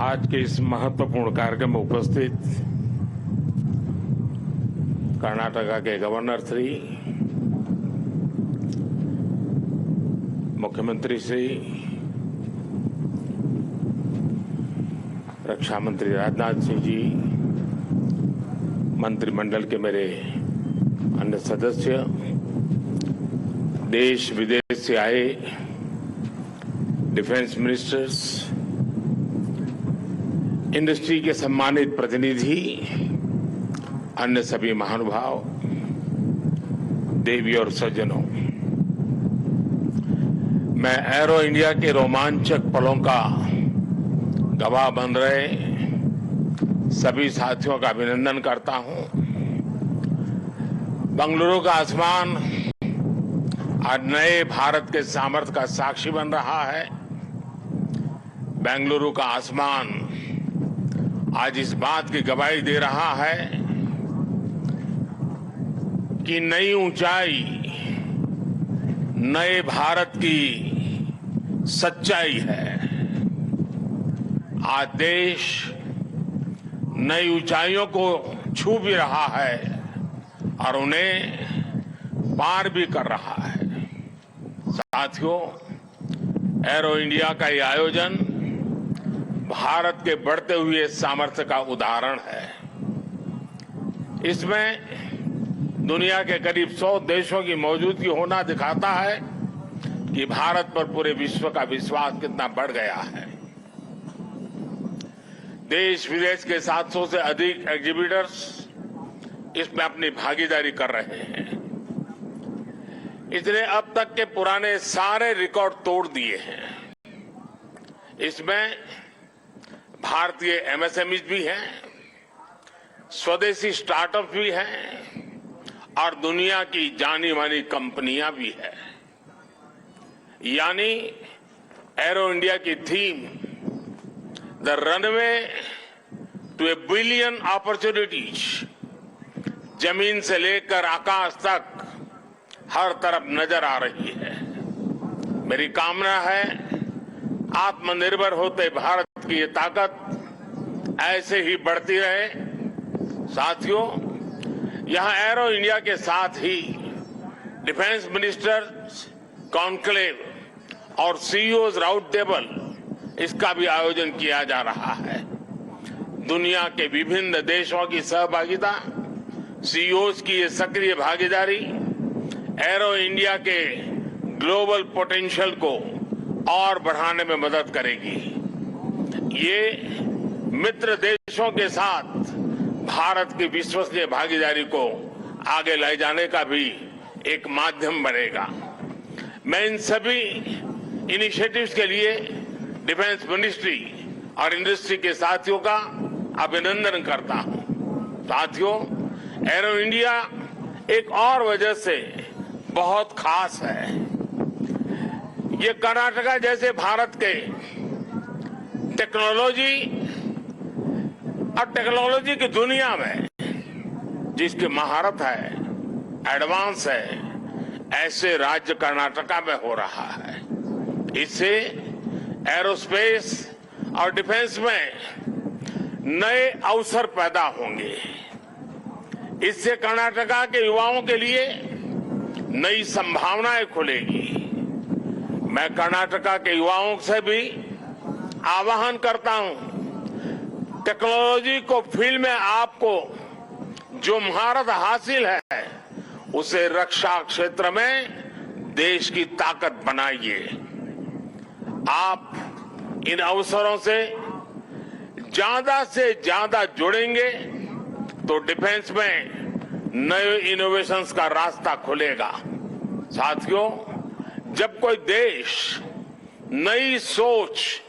आज के इस महत्वपूर्ण कार्यक्रम में उपस्थित कर्नाटका के गवर्नर श्री, मुख्यमंत्री श्री, रक्षा मंत्री राजनाथ सिंह जी, मंत्रिमंडल के मेरे अन्य सदस्य, देश विदेश से आए डिफेंस मिनिस्टर्स, इंडस्ट्री के सम्मानित प्रतिनिधि, अन्य सभी महानुभाव, देवी और सज्जनों, मैं एरो इंडिया के रोमांचक पलों का गवाह बन रहे सभी साथियों का अभिनंदन करता हूं। बेंगलुरु का आसमान आज नए भारत के सामर्थ्य का साक्षी बन रहा है। बेंगलुरु का आसमान आज इस बात की गवाही दे रहा है कि नई ऊंचाई नए भारत की सच्चाई है। आज देश नई ऊंचाइयों को छू भी रहा है और उन्हें पार भी कर रहा है। साथियों, एरो इंडिया का ये आयोजन भारत के बढ़ते हुए सामर्थ्य का उदाहरण है। इसमें दुनिया के करीब 100 देशों की मौजूदगी होना दिखाता है कि भारत पर पूरे विश्व का विश्वास कितना बढ़ गया है। देश विदेश के 700 से अधिक एग्जीबिटर्स इसमें अपनी भागीदारी कर रहे हैं। इसने अब तक के पुराने सारे रिकॉर्ड तोड़ दिए हैं। इसमें भारतीय एमएसएमईज भी हैं, स्वदेशी स्टार्टअप भी हैं और दुनिया की जानी मानी कंपनियां भी हैं। यानी एरो इंडिया की theme the runway to a billion opportunities, जमीन से लेकर आकाश तक हर तरफ नजर आ रही है। मेरी कामना है आत्मनिर्भर होते भारत की ये ताकत ऐसे ही बढ़ती रहे। साथियों, यहां एरो इंडिया के साथ ही डिफेंस मिनिस्टर्स कॉन्क्लेव और सीईओज राउंड टेबल, इसका भी आयोजन किया जा रहा है। दुनिया के विभिन्न देशों की सहभागिता, सीईओज की ये सक्रिय भागीदारी एरो इंडिया के ग्लोबल पोटेंशियल को और बढ़ाने में मदद करेगी। ये मित्र देशों के साथ भारत की विश्वसनीय भागीदारी को आगे ले जाने का भी एक माध्यम बनेगा। मैं इन सभी इनिशिएटिव्स के लिए डिफेंस मिनिस्ट्री और इंडस्ट्री के साथियों का अभिनंदन करता हूं। साथियों, एरो इंडिया एक और वजह से बहुत खास है। ये कर्नाटका जैसे भारत के टेक्नोलॉजी की दुनिया में जिसकी महारत है, एडवांस है, ऐसे राज्य कर्नाटका में हो रहा है। इससे एरोस्पेस और डिफेंस में नए अवसर पैदा होंगे। इससे कर्नाटका के युवाओं के लिए नई संभावनाएं खुलेगी। मैं कर्नाटका के युवाओं से भी आह्वान करता हूं, टेक्नोलॉजी को फील्ड में आपको जो महारत हासिल है उसे रक्षा क्षेत्र में देश की ताकत बनाइए। आप इन अवसरों से ज्यादा जुड़ेंगे तो डिफेंस में नए इनोवेशंस का रास्ता खुलेगा। साथियों, जब कोई देश नई सोच,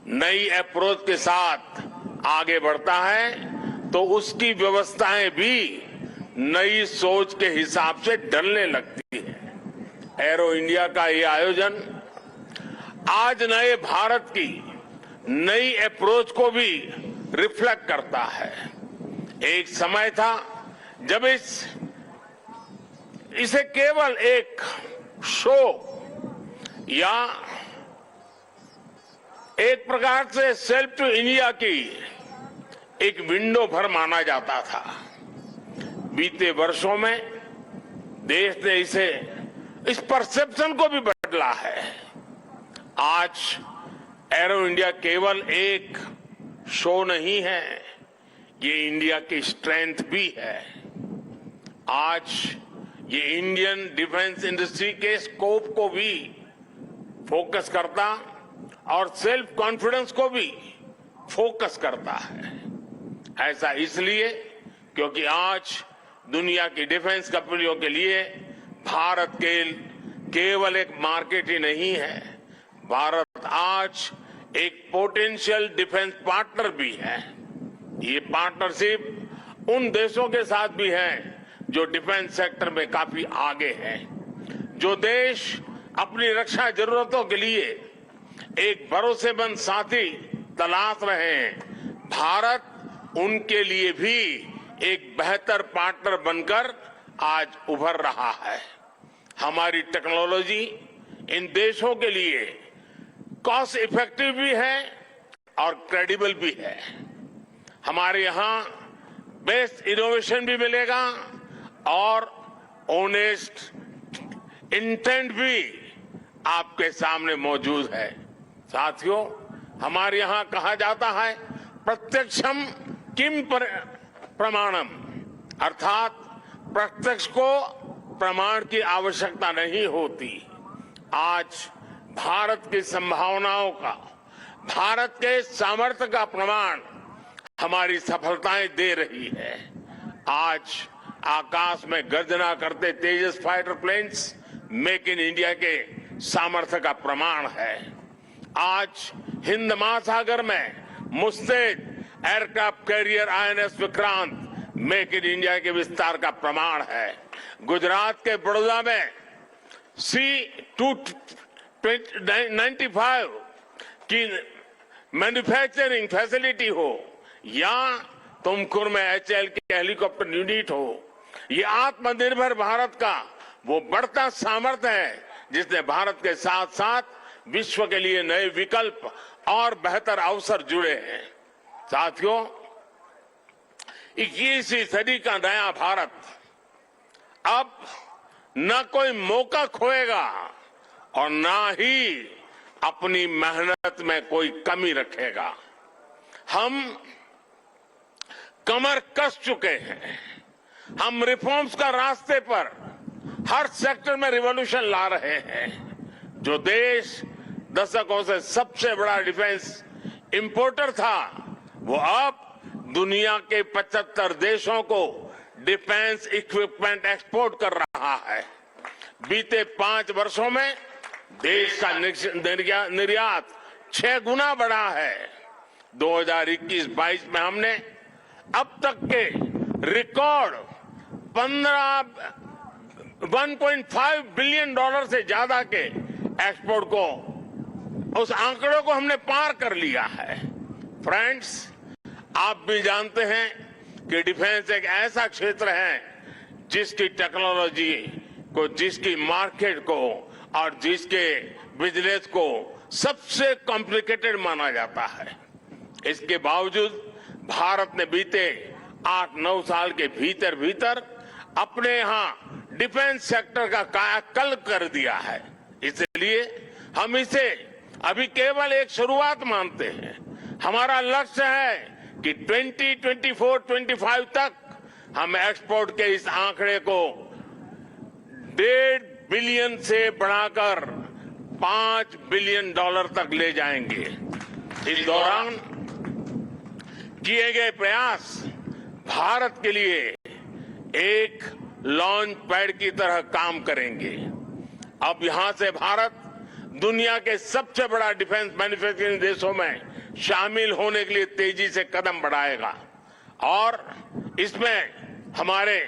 नई अप्रोच के साथ आगे बढ़ता है तो उसकी व्यवस्थाएं भी नई सोच के हिसाब से ढलने लगती है। एरो इंडिया का ये आयोजन आज नए भारत की नई अप्रोच को भी रिफ्लेक्ट करता है। एक समय था जब इसे केवल एक शो या एक प्रकार से सेल्फ टू इंडिया की एक विंडो भर माना जाता था। बीते वर्षों में देश ने इस परसेप्शन को भी बदला है। आज एरो इंडिया केवल एक शो नहीं है, ये इंडिया की स्ट्रेंथ भी है। आज ये इंडियन डिफेंस इंडस्ट्री के स्कोप को भी फोकस करता और सेल्फ कॉन्फिडेंस को भी फोकस करता है। ऐसा इसलिए क्योंकि आज दुनिया की डिफेंस कंपनियों के लिए भारत केवल एक मार्केट ही नहीं है, भारत आज एक पोटेंशियल डिफेंस पार्टनर भी है। ये पार्टनरशिप उन देशों के साथ भी है जो डिफेंस सेक्टर में काफी आगे हैं, जो देश अपनी रक्षा जरूरतों के लिए एक भरोसेमंद साथी तलाश रहे हैं। भारत उनके लिए भी एक बेहतर पार्टनर बनकर आज उभर रहा है। हमारी टेक्नोलॉजी इन देशों के लिए कॉस्ट इफेक्टिव भी है और क्रेडिबल भी है। हमारे यहां बेस्ट इनोवेशन भी मिलेगा और ऑनेस्ट इंटेंट भी आपके सामने मौजूद है। साथियों, हमारे यहां कहा जाता है प्रत्यक्षम किम प्रमाणम, अर्थात प्रत्यक्ष को प्रमाण की आवश्यकता नहीं होती। आज भारत की संभावनाओं का, भारत के सामर्थ्य का प्रमाण हमारी सफलताएं दे रही है। आज आकाश में गर्जना करते Tejas fighter planes make in India के सामर्थ्य का प्रमाण है। आज हिंद महासागर में मुस्तैद aircraft carrier INS Vikrant make in India के विस्तार का प्रमाण है। गुजरात के बड़ौदा में C-295 की मैन्युफैक्चरिंग फैसिलिटी हो या तुमकुर में HAL की हेलीकॉप्टर यूनिट हो, ये आत्मनिर्भर भारत का वो बढ़ता सामर्थ्य है जिसने भारत के साथ साथ विश्व के लिए नए विकल्प और बेहतर अवसर जुड़े हैं। साथियों, 21वीं सदी का नया भारत अब न कोई मौका खोएगा और न ही अपनी मेहनत में कोई कमी रखेगा। हम कमर कस चुके हैं। हम रिफॉर्म्स का रास्ते पर हर सेक्टर में रिवॉल्यूशन ला रहे हैं। जो देश दशकों से सबसे बड़ा डिफेंस इंपोर्टर था, वो अब दुनिया के 75 देशों को डिफेंस इक्विपमेंट एक्सपोर्ट कर रहा है। बीते 5 वर्षों में देश का निर्यात 6 गुना बढ़ा है। 2021-22 में हमने अब तक के रिकॉर्ड 1.5 बिलियन डॉलर से ज्यादा के एक्सपोर्ट को, उस आंकड़ों को हमने पार कर लिया है। फ्रेंड्स, आप भी जानते हैं कि डिफेंस एक ऐसा क्षेत्र है जिसकी टेक्नोलॉजी को, जिसकी मार्केट को और जिसके बिजनेस को सबसे कॉम्प्लिकेटेड माना जाता है। इसके बावजूद भारत ने बीते 8-9 साल के भीतर भीतर अपने यहां डिफेंस सेक्टर का कायाकल्प कर दिया है। इसलिए हम इसे अभी केवल एक शुरुआत मानते हैं। हमारा लक्ष्य है कि 2024-25 तक हम एक्सपोर्ट के इस आंकड़े को 1.5 बिलियन से बढ़ाकर 5 बिलियन डॉलर तक ले जाएंगे। इस दौरान किए गए प्रयास भारत के लिए एक लॉन्च पैड की तरह काम करेंगे। अब यहां से भारत दुनिया के सबसे बड़ा डिफेंस मैन्युफैक्चरिंग देशों में शामिल होने के लिए तेजी से कदम बढ़ाएगा और इसमें हमारे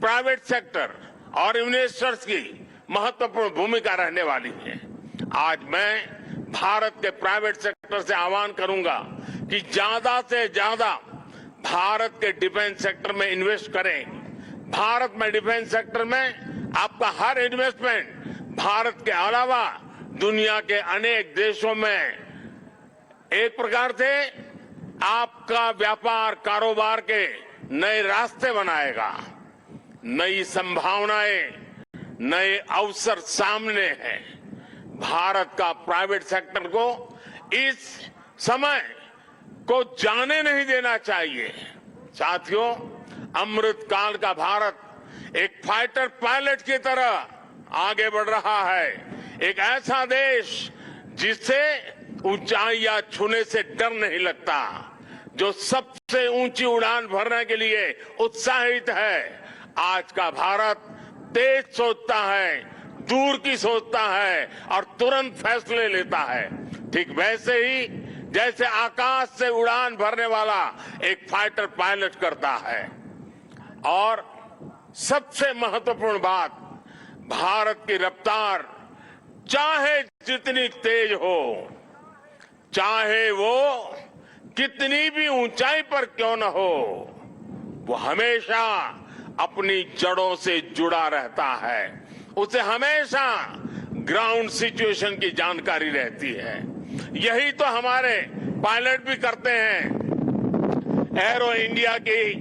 प्राइवेट सेक्टर और इन्वेस्टर्स की महत्वपूर्ण भूमिका रहने वाली है। आज मैं भारत के प्राइवेट सेक्टर से आह्वान करूंगा कि ज्यादा से ज्यादा भारत के डिफेंस सेक्टर में इन्वेस्ट करें। भारत में डिफेंस सेक्टर में आपका हर इन्वेस्टमेंट भारत के अलावा दुनिया के अनेक देशों में एक प्रकार से आपका व्यापार कारोबार के नए रास्ते बनाएगा। नई संभावनाएं, नए अवसर सामने हैं। भारत का प्राइवेट सेक्टर को इस समय को जाने नहीं देना चाहिए। साथियों, अमृत काल का भारत एक फाइटर पायलट की तरह आगे बढ़ रहा है। एक ऐसा देश जिससे ऊंचाइयां छूने से डर नहीं लगता, जो सबसे ऊंची उड़ान भरने के लिए उत्साहित है। आज का भारत तेज सोचता है, दूर की सोचता है और तुरंत फैसले लेता है। ठीक वैसे ही जैसे आकाश से उड़ान भरने वाला एक फाइटर पायलट करता है। और सबसे महत्वपूर्ण बात, भारत की रफ्तार चाहे जितनी तेज हो, चाहे वो कितनी भी ऊंचाई पर क्यों न हो, वो हमेशा अपनी जड़ों से जुड़ा रहता है। उसे हमेशा ग्राउंड सिचुएशन की जानकारी रहती है। यही तो हमारे पायलट भी करते हैं। एरो इंडिया की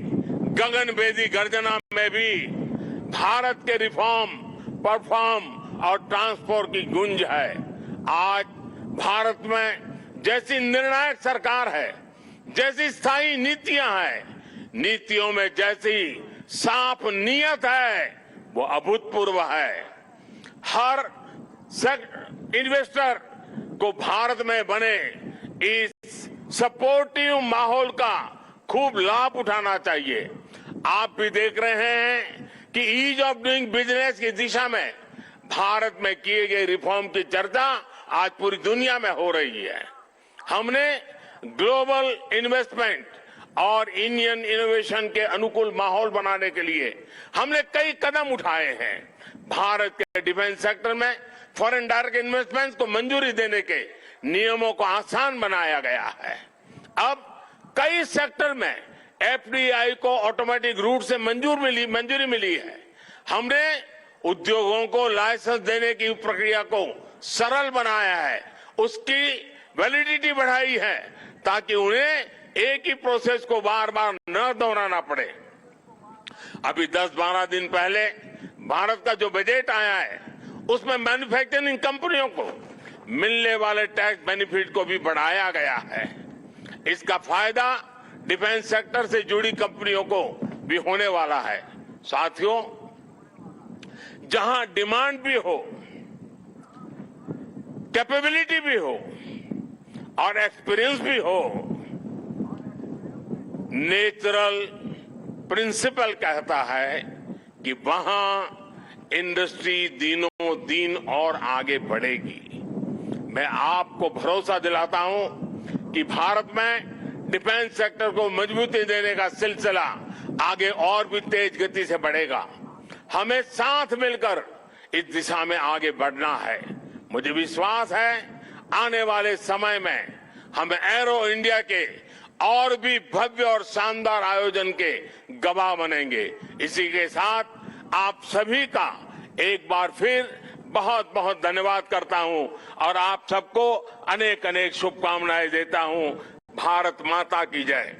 गगनभेदी गर्जना में भी भारत के रिफॉर्म, परफॉर्म और ट्रांसपोर्ट की गूंज है। आज भारत में जैसी निर्णायक सरकार है, जैसी स्थायी नीतियां हैं, नीतियों में जैसी साफ नीयत है, वो अभूतपूर्व है। हर इन्वेस्टर को भारत में बने इस सपोर्टिव माहौल का खूब लाभ उठाना चाहिए। आप भी देख रहे हैं कि ईज ऑफ डूइंग बिजनेस की दिशा में भारत में किए गए रिफॉर्म की चर्चा आज पूरी दुनिया में हो रही है। हमने ग्लोबल इन्वेस्टमेंट और इंडियन इनोवेशन के अनुकूल माहौल बनाने के लिए हमने कई कदम उठाए हैं। भारत के डिफेंस सेक्टर में फॉरेन डायरेक्ट इन्वेस्टमेंट को मंजूरी देने के नियमों को आसान बनाया गया है। अब कई सेक्टर में एफडीआई को ऑटोमेटिक रूट से मंजूरी मिली है। हमने उद्योगों को लाइसेंस देने की प्रक्रिया को सरल बनाया है, उसकी वैलिडिटी बढ़ाई है, ताकि उन्हें एक ही प्रोसेस को बार बार न दोहराना पड़े। अभी 10-12 दिन पहले भारत का जो बजट आया है, उसमें मैन्युफैक्चरिंग कंपनियों को मिलने वाले टैक्स बेनिफिट को भी बढ़ाया गया है। इसका फायदा डिफेंस सेक्टर से जुड़ी कंपनियों को भी होने वाला है। साथियों, जहां डिमांड भी हो, कैपेबिलिटी भी हो और एक्सपीरियंस भी हो, नेचुरल प्रिंसिपल कहता है कि वहां इंडस्ट्री दिनों दिन और आगे बढ़ेगी। मैं आपको भरोसा दिलाता हूं कि भारत में डिफेंस सेक्टर को मजबूती देने का सिलसिला आगे और भी तेज गति से बढ़ेगा। हमें साथ मिलकर इस दिशा में आगे बढ़ना है। मुझे विश्वास है आने वाले समय में हम एरो इंडिया के और भी भव्य और शानदार आयोजन के गवाह बनेंगे। इसी के साथ आप सभी का एक बार फिर बहुत बहुत धन्यवाद करता हूं और आप सबको अनेक अनेक शुभकामनाएं देता हूं। भारत माता की जय।